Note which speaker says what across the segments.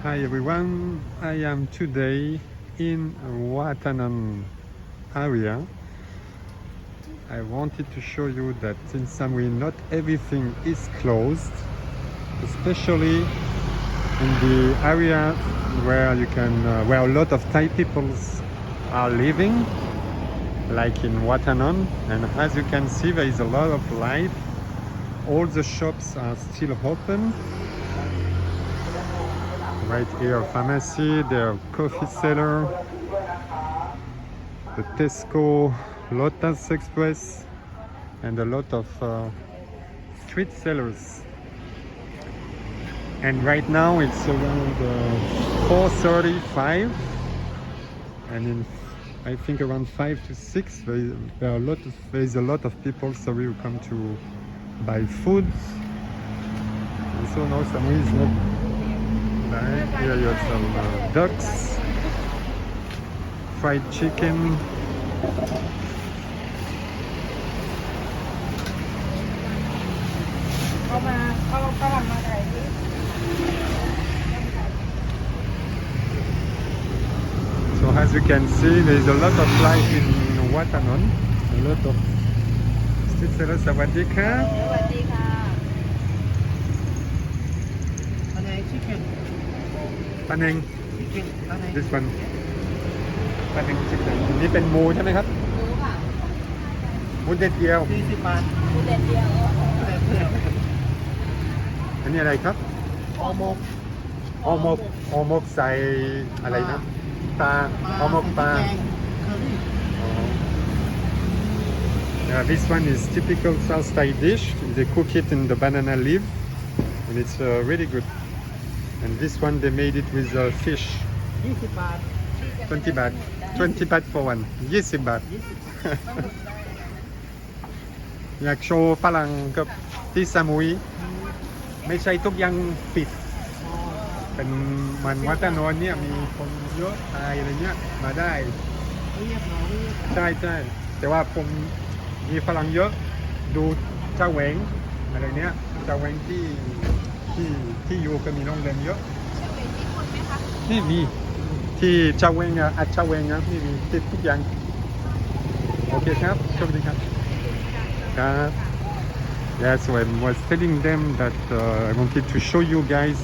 Speaker 1: Hi everyone, I am today in Hua Thanon area. I wanted to show you that in Samui not everything is closed, especially in the area where where a lot of Thai peoples are living, like in Hua Thanon. And as you can see, there is a lot of life. All the shops are still open. Right here, pharmacy, the coffee seller, the Tesco, Lotus Express, and a lot of street sellers. And right now it's around 4:35, and in I think around 5 to 6 there is a lot of people, so we will come to buy food. And so now Samui is not like here. You have some ducks, fried chicken, so as you can see, there is a lot of life in Hua Thanon. A lot of street sellers. สวัสดีครับ
Speaker 2: สวัสดีค่ะ
Speaker 3: อะไรชิคเก้น
Speaker 1: ปาเนง
Speaker 3: ชิคเก้นอะไร
Speaker 1: this one ปาเนงชิคเก้นนี่เป็นหมูใช่ไหมครับ
Speaker 2: รู้ค่ะ
Speaker 1: หมูเด็ดเดียว
Speaker 3: 40 บาท
Speaker 2: ผู้เด็ดเดียว
Speaker 1: อันนี้อะไรครับ
Speaker 3: ออมก
Speaker 1: ห่อหมกห่อหมกใส่อะไรนะปลาห่อหมกปลา
Speaker 3: แกงเคอรี่
Speaker 1: This one is typical South Thai dish. They cook it in the banana leaf, and it's really good. And this one they made it with fish.
Speaker 3: 20 บาท
Speaker 1: 20 baht. 20 baht for one. 20 baht. อยากโชว์ฝรั่งกับที่สมุย ไม่ใช่ทุกอย่างปิด เป็นมันวัดตะนอนเนี่ยมีคนเยอะไทยอะไรเงี้ยมาได้
Speaker 3: เรียบร้อย
Speaker 1: ใช่ใช่แต่ว่าผมมีฝรั่งเยอะดูชาวเวงอะไรเนี้ยชาวเวงที่อยู่ก็มีโรงเรียนเยอะนี่มีที่ชาวเวงอัดชาวเวงนะนี่มีติดทุกอย่างโอเคครับโชคดีครับครับ Yeah, so I was telling them that I wanted to show you guys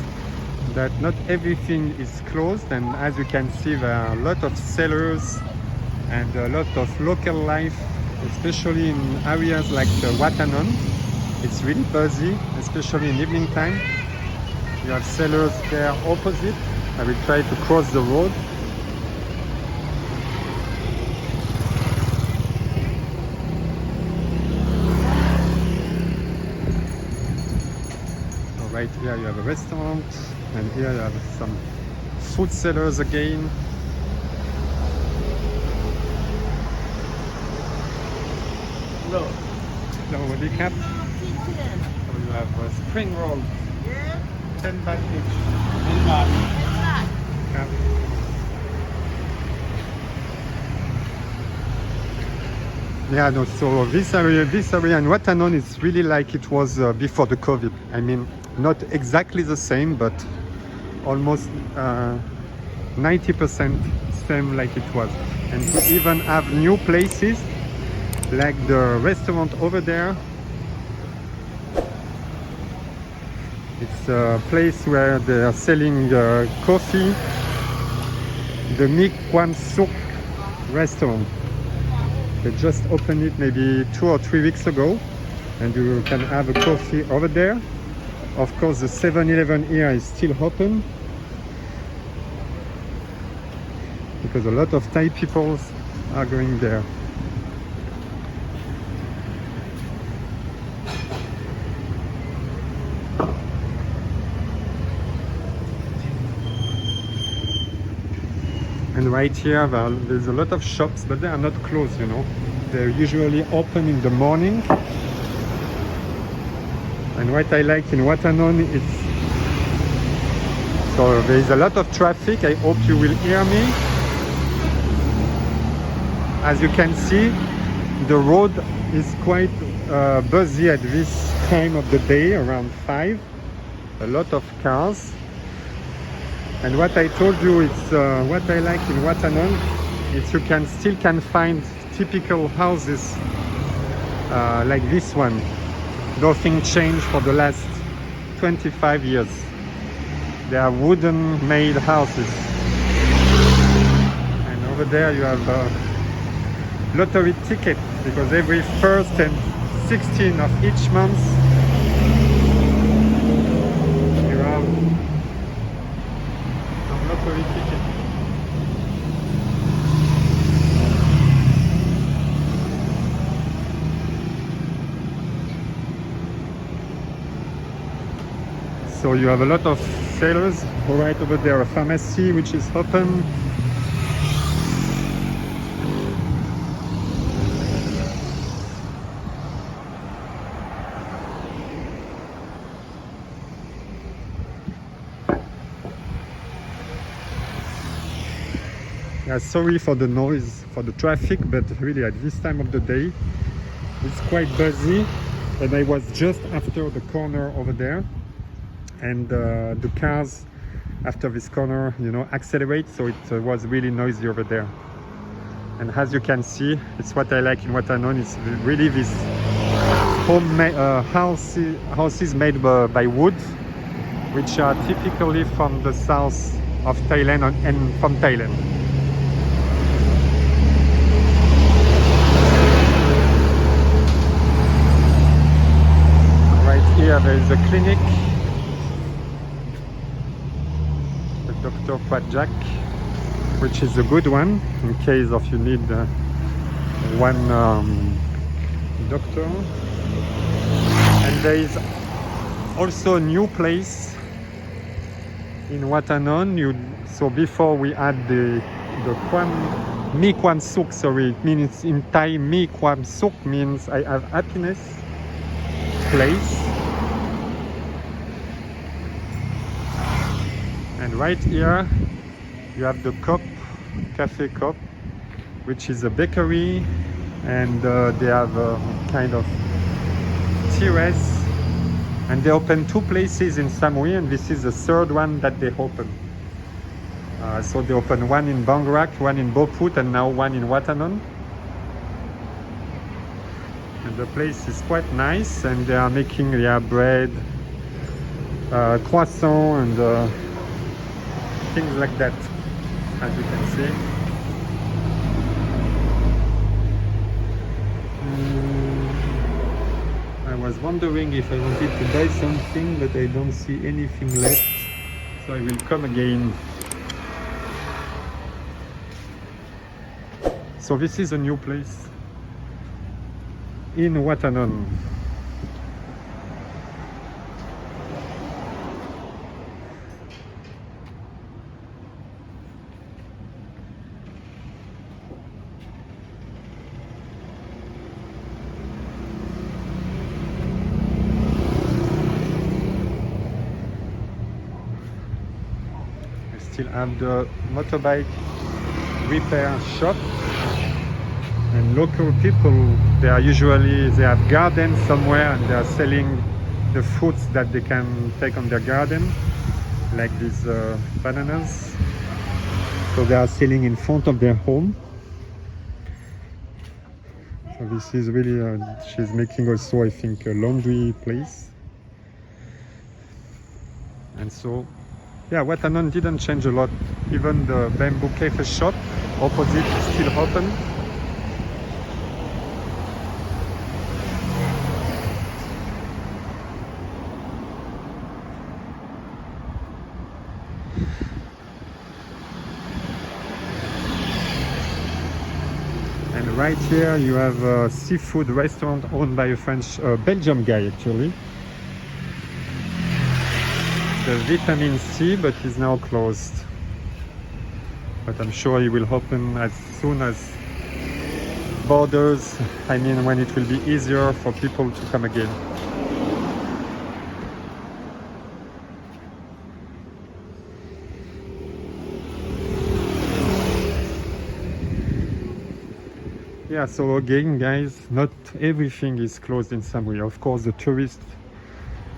Speaker 1: that not everything is closed, and as you can see there are a lot of sellers and a lot of local life, especially in areas like the Hua Thanon. It's really busy, especially in evening time. You have sellers there opposite. I will try to cross the road. So right here you have a restaurant, and here you have some food sellers again.
Speaker 3: Hello.
Speaker 1: So what do you have? So you have a spring roll, 10 baht each.
Speaker 3: 10 บาท
Speaker 1: ครับ Yeah, no, so this area in Hua Thanon is really like it was before the COVID. I mean, not exactly the same, but almost 90% same like it was. And we even have new places, like the restaurant over there. It's a place where they are selling coffee. The Mi Kwan Suk restaurant. They just opened it maybe 2 or 3 weeks ago, and you can have a coffee over there. Of course, the 7-Eleven here is still open because a lot of Thai people are going there. And right here, there's a lot of shops, but they are not closed, you know. They're usually open in the morning. And what I like in Hua Thanon is, so there is a lot of traffic. I hope you will hear me. As you can see, the road is quite busy at this time of the day, around 5. A lot of cars. And what I told you, it's what I like in Hua Thanon, is you can still find typical houses like this one. Nothing changed for the last 25 years. They are wooden made houses. And over there you have a lottery ticket, because every 1st and 16th of each month you have a lottery ticket. So you have a lot of sellers. Right over there, a pharmacy which is open. Yeah, sorry for the noise, for the traffic, but really at this time of the day it's quite busy, and I was just after the corner over there, and the cars after this corner, you know, accelerate, so it was really noisy over there. And as you can see, it's what I like in Hua Thanon. It's really this homemade houses made by wood, which are typically from the south of Thailand and from Thailand. Right here there is a clinic, the Dr. Pajak, which is a good one in case of you need one doctor. And there is also a new place in Hua Thanon. So before we had the Mi Kwam Suk, sorry, it means in Thai Mi Kwam Suk means I have happiness place. And right here you have the Cafe Cop, which is a bakery, and they have a kind of terrace, and they open 2 places in Samui, and this is the 3rd one that they open. So they open one in Bangrak, one in Boput, and now one in Hua Thanon. And the place is quite nice, and they are making bread, croissant, and things like that, as you can see. I was wondering if I wanted to buy something, but I don't see anything left, so I will come again. So this is a new place in Hua Thanon. Still have the motorbike repair shop, and local people, they have gardens somewhere, and they are selling the fruits that they can take on their garden, like these bananas. So they are selling in front of their home. So this is really she's making also, I think, a laundry place. And so yeah, Hua Thanon didn't change a lot. Even the bamboo cafe shop opposite is still open. And right here you have a seafood restaurant owned by a Belgium guy actually. The Vitamin C, but is now closed. But I'm sure it will open as soon as borders, when it will be easier for people to come again. Yeah, so again guys, not everything is closed in Samui. Of course the tourist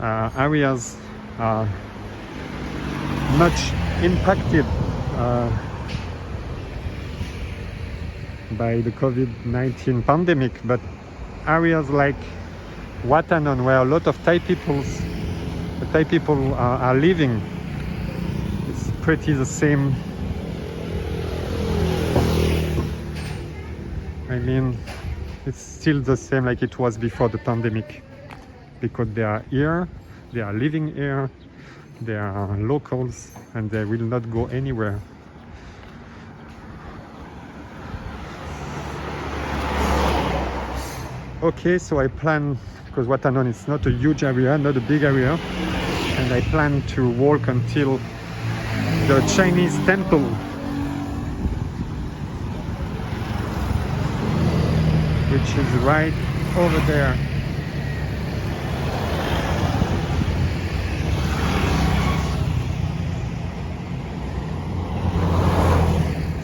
Speaker 1: areas are much impacted by the COVID-19 pandemic, but areas like Hua Thanon, where a lot of Thai people are living, it's pretty the same. I mean, it's still the same like it was before the pandemic, because they are here, they are living here, they are locals, and they will not go anywhere. Okay, so I plan, because Hua Thanon is not a huge area, not a big area, and I plan to walk until the Chinese temple, which is right over there.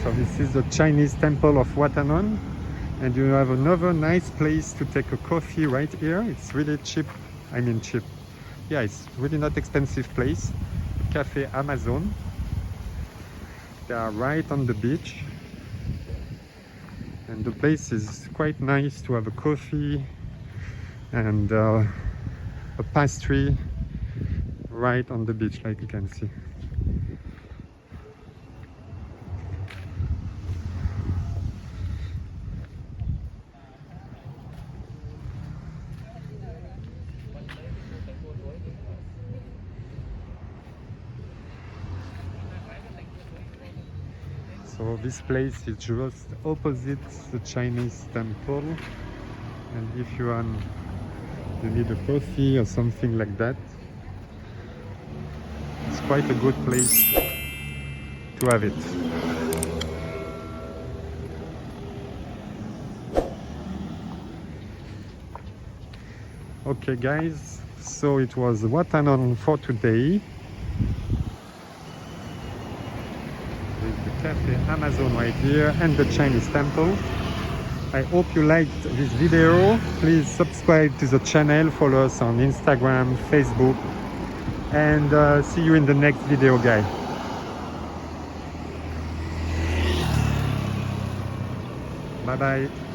Speaker 1: So this is the Chinese temple of Hua Thanon, and you have another nice place to take a coffee right here. It's really cheap. I mean cheap. Yeah, it's really not expensive place. Cafe Amazon. They are right on the beach. And the place is quite nice to have a coffee and a pastry right on the beach, like you can see. So this place is just opposite the Chinese temple, and if you need a coffee or something like that, it's quite a good place to have it. Okay guys, so it was Hua Thanon for today. With the Cafe Amazon right here and the Chinese temple. I hope you liked this video. Please subscribe to the channel, follow us on Instagram, Facebook, and see you in the next video, guys. Bye bye.